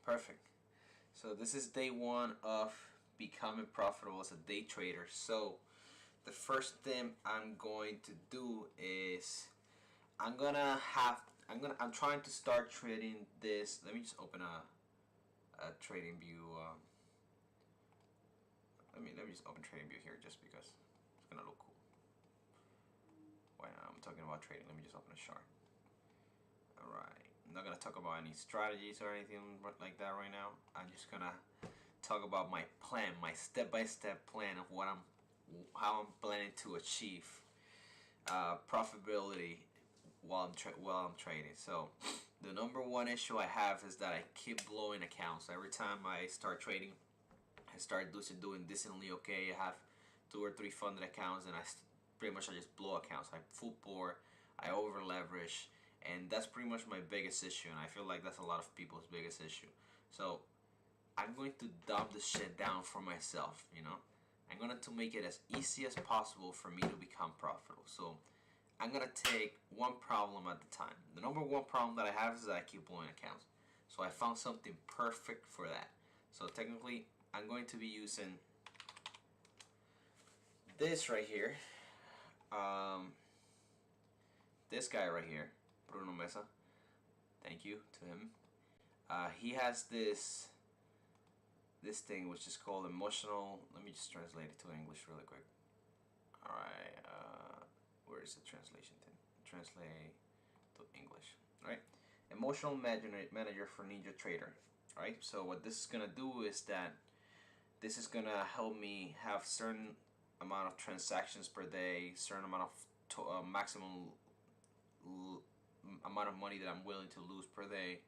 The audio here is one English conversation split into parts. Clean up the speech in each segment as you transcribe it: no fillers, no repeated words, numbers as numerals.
Perfect. So this is day one of becoming profitable as a day trader. So the first thing I'm going to do is I'm trying to start trading this. Let me just open a trading view. Let me just open trading view here just because it's gonna look cool. Why not? I'm talking about trading. Let me just open a chart. Alright, I'm not gonna talk about any strategies or anything like that right now. I'm just gonna talk about my plan, my step-by-step plan of how I'm planning to achieve profitability while I'm trading. So the number one issue I have is that I keep blowing accounts. Every time I start trading, I start doing decently okay. I have 2 or 3 funded accounts, and I just blow accounts. I full bore, I over leverage, and that's pretty much my biggest issue. And I feel like that's a lot of people's biggest issue. So I'm going to dumb this shit down for myself. I'm going to make it as easy as possible for me to become profitable. So I'm going to take one problem at the time. The number one problem that I have is that I keep blowing accounts. So I found something perfect for that. So technically, I'm going to be using this right here. This guy right here, Bruno Meza. Thank you to him. He has this thing which is called emotional. Let me just translate it to English really quick. Alright, where is the translation thing? Translate to English. Alright, emotional manager for Ninja Trader. Alright, so what this is gonna do is that this is gonna help me have certain amount of transactions per day, certain amount of maximum amount of money that I'm willing to lose per day.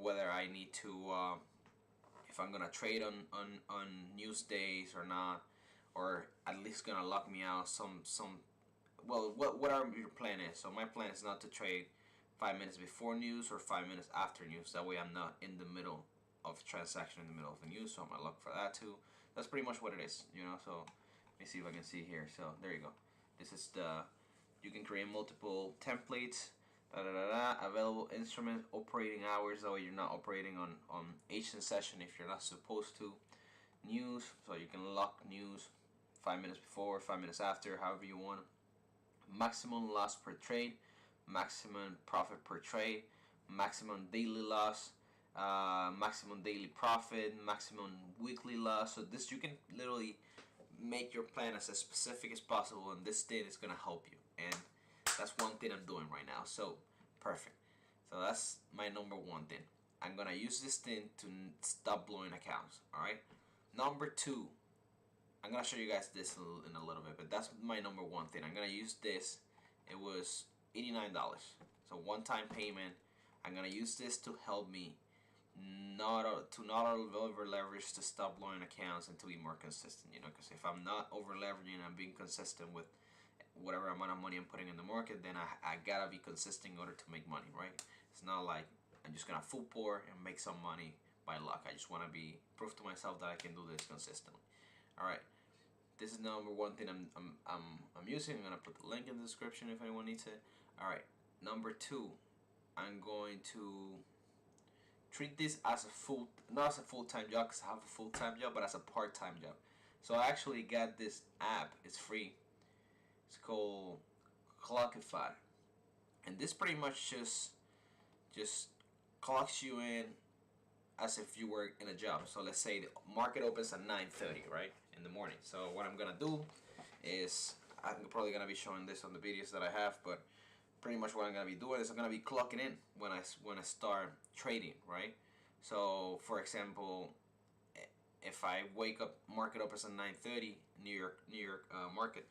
Whether I need to if I'm gonna trade on news days or not, or at least gonna lock me out well, whatever your plan is. So my plan is not to trade 5 minutes before news or 5 minutes after news. That way I'm not in the middle of a transaction, in the middle of the news. So I'm gonna look for that too. That's pretty much what it is, So let me see if I can see here. So there you go. This is you can create multiple templates. Available instruments, operating hours, that way you're not operating on Asian session if you're not supposed to. News, so you can lock news 5 minutes before, 5 minutes after, however you want. Maximum loss per trade, maximum profit per trade, maximum daily loss, maximum daily profit, maximum weekly loss. So this, you can literally make your plan as specific as possible, and this thing is gonna help you. And that's one thing I'm doing right now. So perfect. So that's my number one thing. I'm gonna use this thing to stop blowing accounts. Alright. Number two, I'm gonna show you guys this in a little bit, but that's my number one thing. I'm gonna use this. It was $89. So one-time payment. I'm gonna use this to help me not over leverage, to stop blowing accounts, and to be more consistent. Because if I'm not over leveraging, I'm being consistent with whatever amount of money I'm putting in the market, then I gotta be consistent in order to make money, right? It's not like I'm just gonna full pour and make some money by luck. I just want to prove to myself that I can do this consistently. All right, this is number one thing I'm using. I'm gonna put the link in the description if anyone needs it. All right, number two, I'm going to treat this as not as a full-time job, because I have a full-time job, but as a part-time job. So I actually got this app. It's free. It's called Clockify, and this pretty much just clocks you in as if you were in a job. So let's say the market opens at 9:30, right, in the morning. So what I'm gonna do is, I'm probably gonna be showing this on the videos that I have, but pretty much what I'm gonna be doing is I'm gonna be clocking in when I start trading, right? So for example, if I wake up, market opens at 9:30, New York market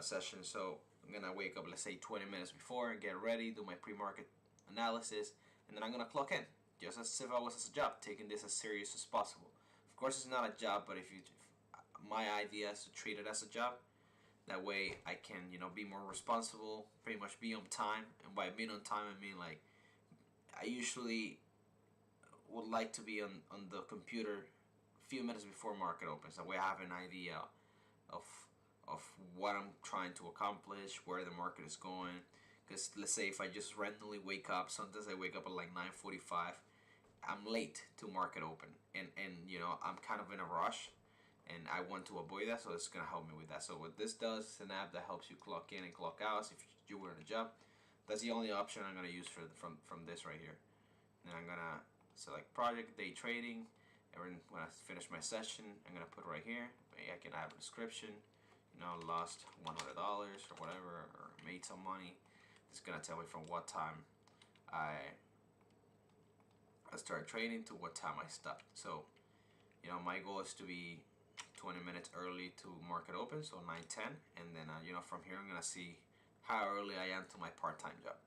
session. So I'm gonna wake up, let's say 20 minutes before, get ready, do my pre-market analysis, and then I'm gonna clock in, just as if I was a job, taking this as serious as possible. Of course, it's not a job, but my idea is to treat it as a job. That way, I can be more responsible, pretty much be on time. And by being on time, I mean like I usually would like to be on the computer a few minutes before market opens. That way, I have an idea of what I'm trying to accomplish, where the market is going. Because let's say if I just randomly wake up, sometimes I wake up at like 9:45. I'm late to market open, and you know I'm kind of in a rush, and I want to avoid that, so it's gonna help me with that. So what this does is an app that helps you clock in and clock out. So if you were in a job, that's the only option I'm gonna use from this right here. And I'm gonna select project day trading, and when I finish my session, I'm gonna put right here. I can have a description. You know, lost $100 or whatever, or made some money. It's gonna tell me from what time I start trading to what time I stop. So, you know, my goal is to be 20 minutes early to market open, so 9:10, and then you know, from here I'm gonna see how early I am to my part-time job,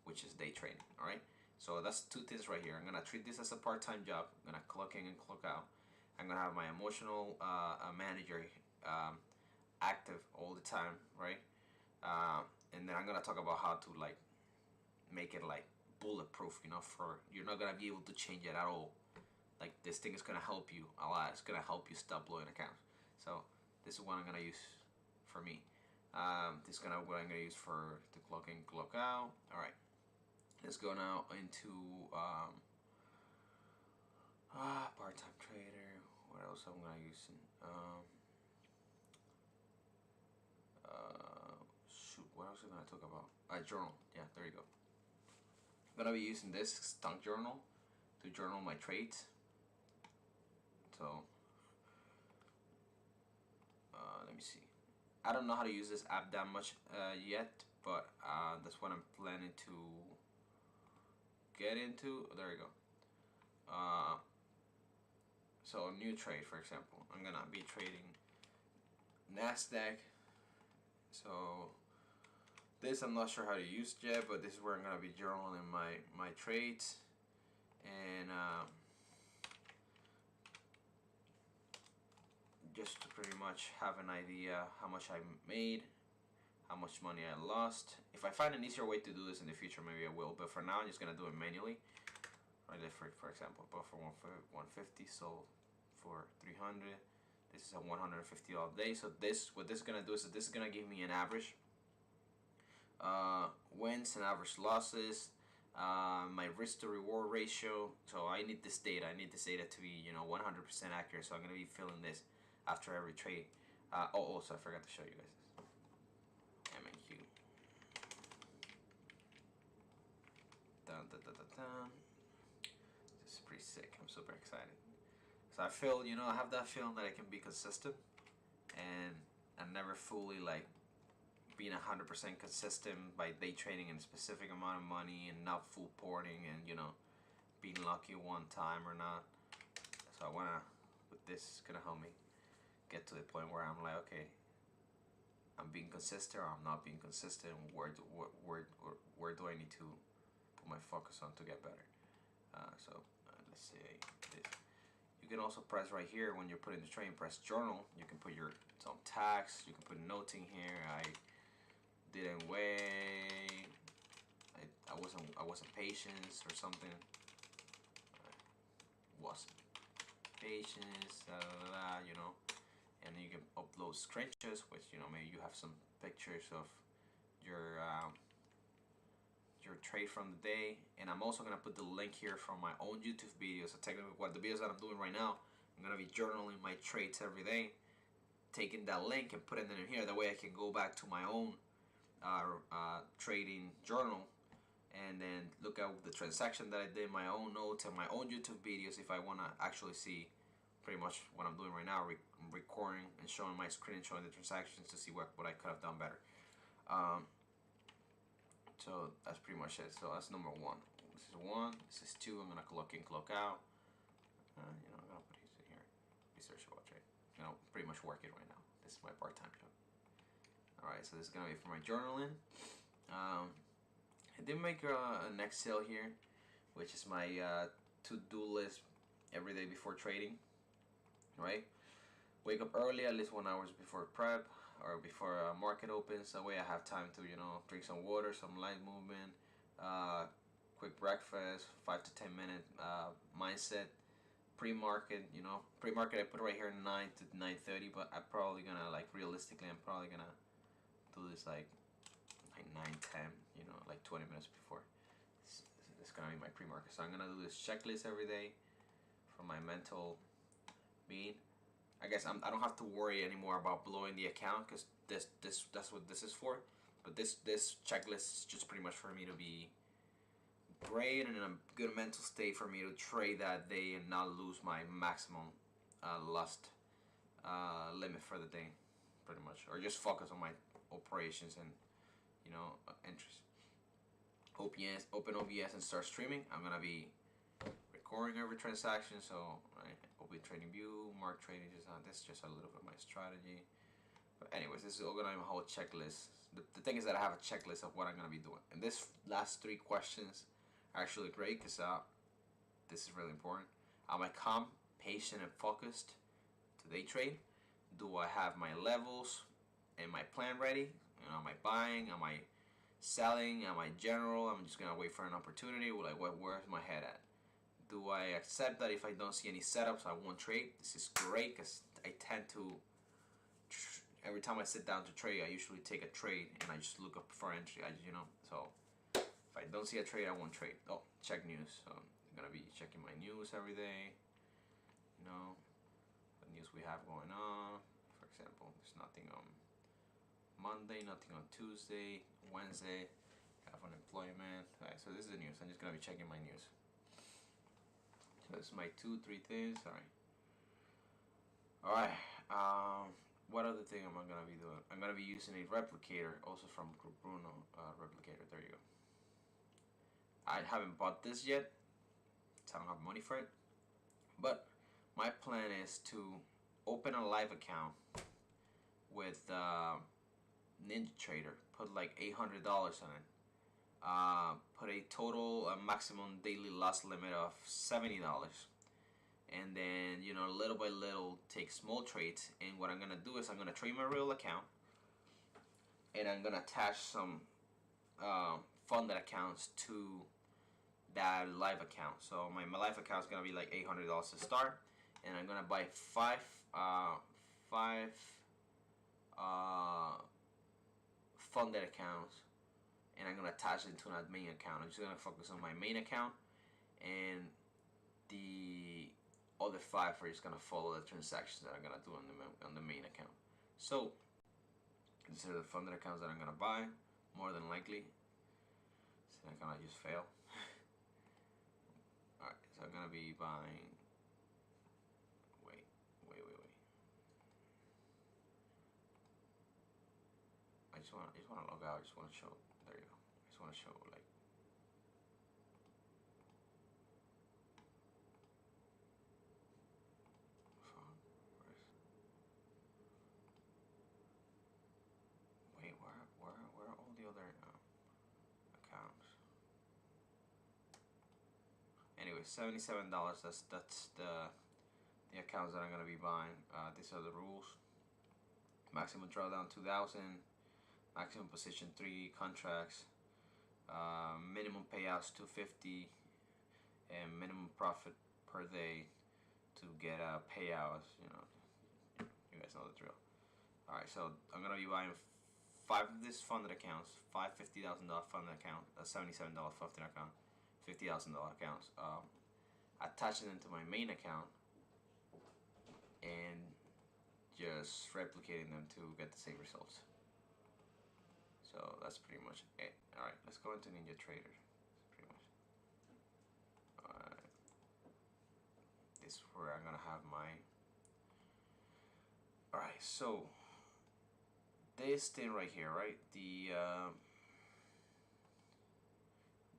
which is day trading. All right. So that's two things right here. I'm gonna treat this as a part-time job. I'm gonna clock in and clock out. I'm gonna have my emotional manager active all the time, right? And then I'm gonna talk about how to like make it like bulletproof. You know, for you're not gonna be able to change it at all. Like this thing is gonna help you a lot. It's gonna help you stop blowing accounts. So this is what I'm gonna use for me. This is what I'm gonna use for to clock in, clock out. All right. Let's go now into part-time trader. What else I'm gonna use? Shoot, what else am I gonna talk about? Journal. Yeah, there you go. I'm gonna be using this stunk journal to journal my trades. So let me see. I don't know how to use this app that much yet, but that's what I'm planning to get into. There you go. So a new trade, for example, I'm gonna be trading Nasdaq. So this I'm not sure how to use yet, but this is where I'm gonna be journaling my trades, and just to pretty much have an idea how much I made, how much money I lost. If I find an easier way to do this in the future, maybe I will. But for now, I'm just gonna do it manually. Right, for example, bought for 150, sold for 300. This is a $150 day. So what this is gonna do is that this is gonna give me an average wins and average losses, my risk to reward ratio. So I need this data. I need this data to be 100% accurate. So I'm gonna be filling this after every trade. Also I forgot to show you guys this. MNQ. Dun, dun, dun, dun, dun. This is pretty sick. I'm super excited. So I feel, I have that feeling that I can be consistent, and I never fully like being 100% consistent by day trading in a specific amount of money and not full porting and being lucky one time or not. So I wanna, with this, gonna help me get to the point where I'm like, okay, I'm being consistent or I'm not being consistent. Where do I need to put my focus on to get better? Let's say this. You can also press right here when you're putting the trade. Press journal. You can put some tags. You can put notes in here. I didn't wait. I wasn't patient or something. Wasn't patience. And you can upload screenshots, which maybe you have some pictures of your trade from the day. And I'm also gonna put the link here from my own YouTube videos. So technically, what the videos that I'm doing right now, I'm gonna be journaling my trades every day, taking that link and putting it in here. That way, I can go back to my own trading journal and then look at the transaction that I did, my own notes, and my own YouTube videos if I want to actually see pretty much what I'm doing right now, recording and showing my screen, showing the transactions to see what I could have done better. So that's pretty much it. So that's number one. This is one. This is two. I'm gonna clock in, clock out. I'm gonna put these in here. Research about trade. Pretty much work it right now. This is my part-time job. Alright, so this is going to be for my journaling. I did make an Excel here, which is my to-do list every day before trading. Right? Wake up early, at least 1 hour before prep or before market opens. That way I have time to, drink some water, some light movement, quick breakfast, 5 to 10 minute mindset. Pre-market, pre-market I put right here 9 to 9:30, but I'm probably gonna realistically I'm probably gonna do this like 9:10, like 20 minutes before. This this is gonna be my pre-market. So I'm gonna do this checklist every day for my mental being. I guess I don't have to worry anymore about blowing the account because that's what this is for. But this checklist is just pretty much for me to be great and in a good mental state for me to trade that day and not lose my maximum loss limit for the day, pretty much, or just focus on my operations and interest. Open OBS and start streaming. I'm gonna be recording every transaction, so right, open trading view, mark trading. This is just a little bit of my strategy. But anyways, this is all gonna be my whole checklist. The thing is that I have a checklist of what I'm gonna be doing, and this last 3 questions are actually great because this is really important. Am I calm, patient, and focused to day trade? Do I have my levels and my plan ready? Am I buying? Am I selling? Am I general? I'm just gonna wait for an opportunity. Like, where's my head at? Do I accept that if I don't see any setups, I won't trade? This is great because I tend to, every time I sit down to trade, I usually take a trade and I just look up for entry. So if I don't see a trade, I won't trade. Oh, check news. So I'm gonna be checking my news every day. What news we have going on. For example, there's nothing on Monday, nothing on Tuesday, Wednesday. Have unemployment. Alright, so this is the news. I'm just gonna be checking my news. So this is my 2-3 things. Alright. What other thing am I gonna be doing? I'm gonna be using a replicator, also from Bruno replicator. There you go. I haven't bought this yet, so I don't have money for it. But my plan is to open a live account with Ninja Trader. Put like $800 on it. Put a total maximum daily loss limit of $70. And then little by little take small trades. And what I'm gonna do is I'm gonna trade my real account, and I'm gonna attach some funded accounts to that live account. So my live account is gonna be like $800 to start, and I'm gonna buy five funded accounts, and I'm gonna attach it to that main account. I'm just gonna focus on my main account, and the other 5 are just gonna follow the transactions that I'm gonna do on the main account. So these are the funded accounts that I'm gonna buy, more than likely. So I'm gonna just fail. Alright, so I'm gonna be buying. Wait. I just wanna log out. I just wanna show. There you go. I just wanna show like. Wait, where are all the other accounts? Anyway, $77. That's the accounts that I'm gonna be buying. These are the rules. Maximum drawdown 2,000. Maximum position 3 contracts. Minimum payouts 250, and minimum profit per day to get payouts. You guys know the drill. All right, so I'm gonna be buying 5 of these funded accounts, 5 $50,000 funded account, a $77 funded account, $50,000 accounts. Attaching them to my main account and just replicating them to get the same results. So that's pretty much it. Alright, let's go into Ninja Trader. Pretty much. Alright. This is where I'm gonna have my. Alright, so this thing right here, right?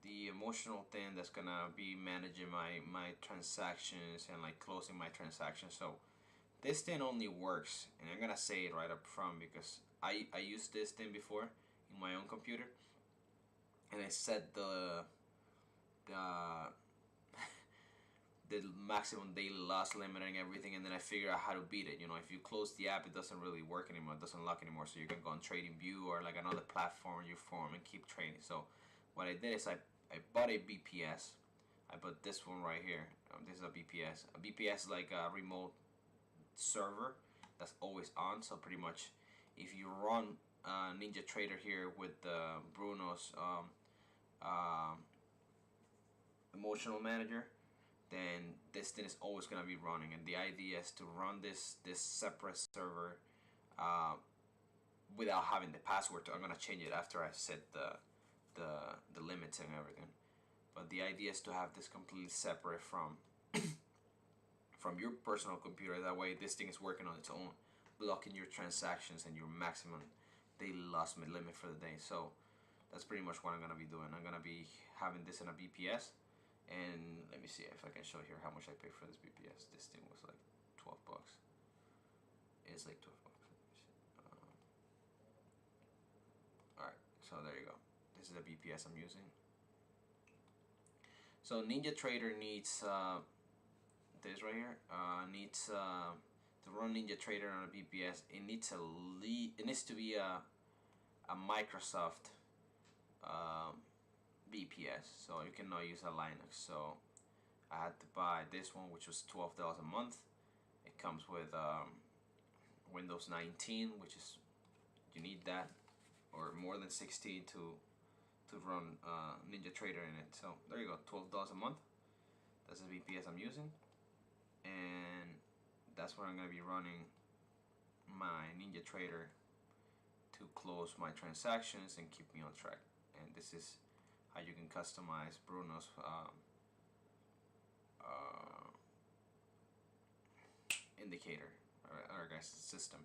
The emotional thing that's gonna be managing my transactions and like closing my transactions. So this thing only works, and I'm gonna say it right up front because I used this thing before in my own computer, and I set the the maximum daily loss limit and everything, and then I figure out how to beat it. If you close the app, it doesn't really work anymore. It doesn't lock anymore, so you can go on TradingView or like another platform you form and keep trading. So what I did is I bought a BPS. I bought this one right here. This is a BPS. A BPS is like a remote server that's always on. So pretty much, if you run Ninja Trader here with the Brunos emotional manager, then this thing is always gonna be running. And the idea is to run this separate server uh, without having the password. I'm gonna change it after I set the limits and everything. But the idea is to have this completely separate from your personal computer. That way, this thing is working on its own, blocking your transactions and your maximum daily loss limit for the day. So that's pretty much what I'm gonna be doing. I'm gonna be having this in a BPS, and let me see if I can show here how much I paid for this BPS. This thing was like 12 bucks. It's like 12 bucks. All right, so there you go. This is the BPS I'm using. So Ninja Trader needs this right here. Needs to run Ninja Trader on a BPS. It needs It needs to be a Microsoft BPS. So you cannot use a Linux. So I had to buy this one, which was $12 a month. It comes with Windows 19, which is, you need that, or more than 16 to run Ninja Trader in it. So there you go, $12 a month. That's the VPS I'm using, and that's where I'm gonna be running my Ninja Trader to close my transactions and keep me on track. And this is how you can customize Bruno's indicator, or guys, system.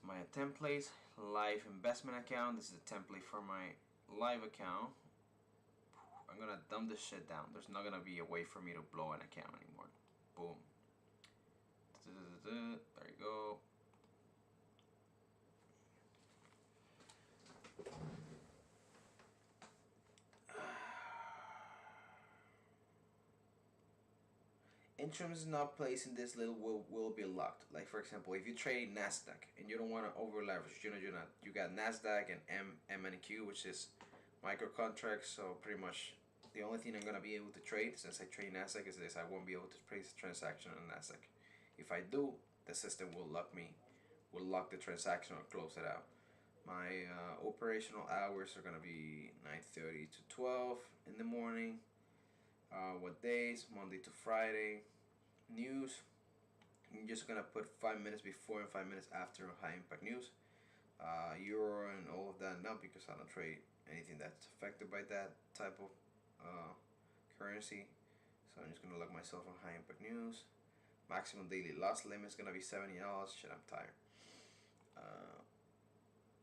My templates, live investment account. This is a template for my live account. I'm gonna dumb this shit down. There's not gonna be a way for me to blow an account anymore. Boom. There you go. Instruments not placed in this little will be locked. Like for example, if you trade Nasdaq and you don't want to over leverage, you got Nasdaq and MNQ, which is micro contracts. So pretty much the only thing I'm gonna be able to trade since I trade Nasdaq is this. I won't be able to place a transaction on Nasdaq. If I do, the system will lock the transaction or close it out. My operational hours are gonna be 9:30 to 12 in the morning. What days? Monday to Friday. News. I'm just gonna put 5 minutes before and 5 minutes after high impact news. Euro and all of that, not because I don't trade anything that's affected by that type of currency. So I'm just gonna log myself on high impact news. Maximum daily loss limit is gonna be $70. Shit, I'm tired.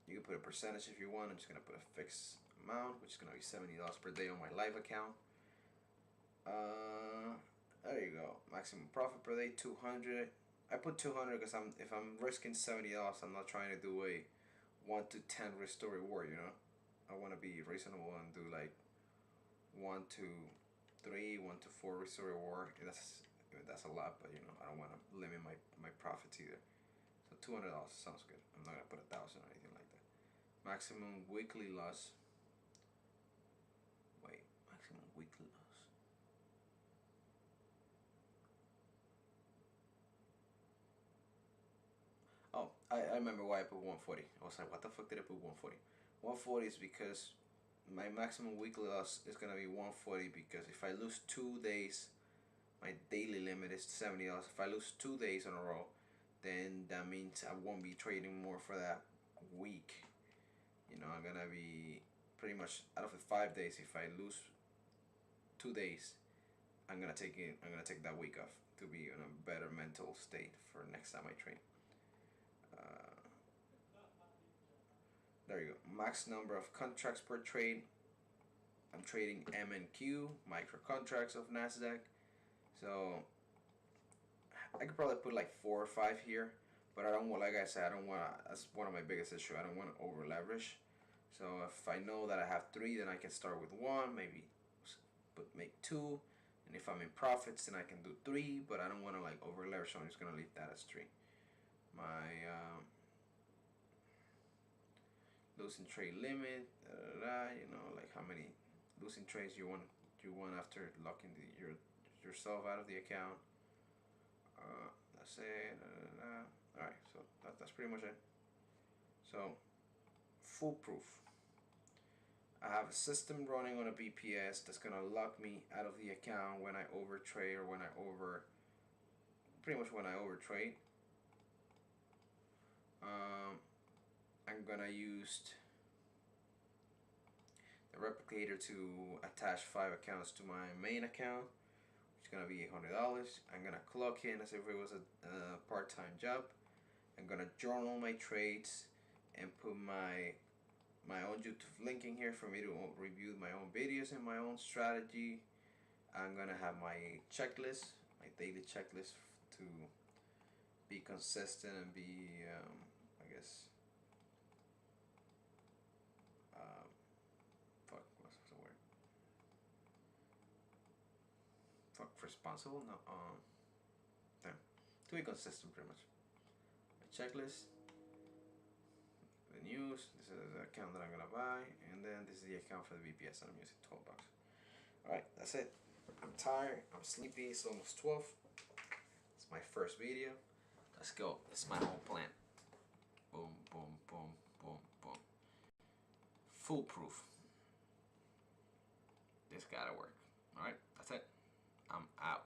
You can put a percentage if you want. I'm just gonna put a fixed amount, which is gonna be $70 per day on my live account. There you go. Maximum profit per day 200. I put 200 because if I'm risking $70, I'm not trying to do a 1 to 10 restore reward. I want to be reasonable and do like 1 to 3, 1 to 4 restore reward. That's a lot, but I don't want to limit my profits either. So $200 sounds good. I'm not gonna put 1,000 or anything like that. Maximum weekly loss. Wait, maximum weekly loss. Oh, I remember why I put 140. I was like, what the fuck did I put 140? 140 is because my maximum weekly loss is gonna be 140 because if I lose 2 days, my daily limit is $70. If I lose 2 days in a row, then that means I won't be trading more for that week. I'm gonna be pretty much out of the 5 days. If I lose 2 days, I'm gonna take that week off to be in a better mental state for next time I trade. There you go. Max number of contracts per trade. I'm trading MNQ, micro contracts of Nasdaq. So I could probably put like 4 or 5 here, but I don't want, like I said, I don't want. That's one of my biggest issues. I don't want to over leverage. So if I know that I have 3, then I can start with 1, maybe, but make 2. And if I'm in profits, then I can do 3. But I don't want to like over leverage, so I'm just gonna leave that as 3. My losing trade limit, like how many losing trades you want after locking yourself out of the account. That's it. All right, so that's pretty much it. So foolproof. I have a system running on a BPS that's gonna lock me out of the account when I overtrade or when I pretty much when I overtrade. I'm gonna use the replicator to attach 5 accounts to my main account, which is gonna be $800. I'm gonna clock in as if it was a part-time job. I'm gonna journal my trades and put my own YouTube link in here for me to review my own videos and my own strategy. I'm gonna have my checklist, my daily checklist to be consistent and be, I guess, what's the word? Responsible? No, yeah, to be consistent, pretty much. My checklist, the news. This is the account that I'm gonna buy, and then this is the account for the VPS, and I'm using $12. All right, that's it. I'm tired. I'm sleepy. It's almost 12. It's my first video. Let's go. This is my whole plan. Boom, boom, boom, boom, boom. Foolproof. This gotta work. All right, that's it. I'm out.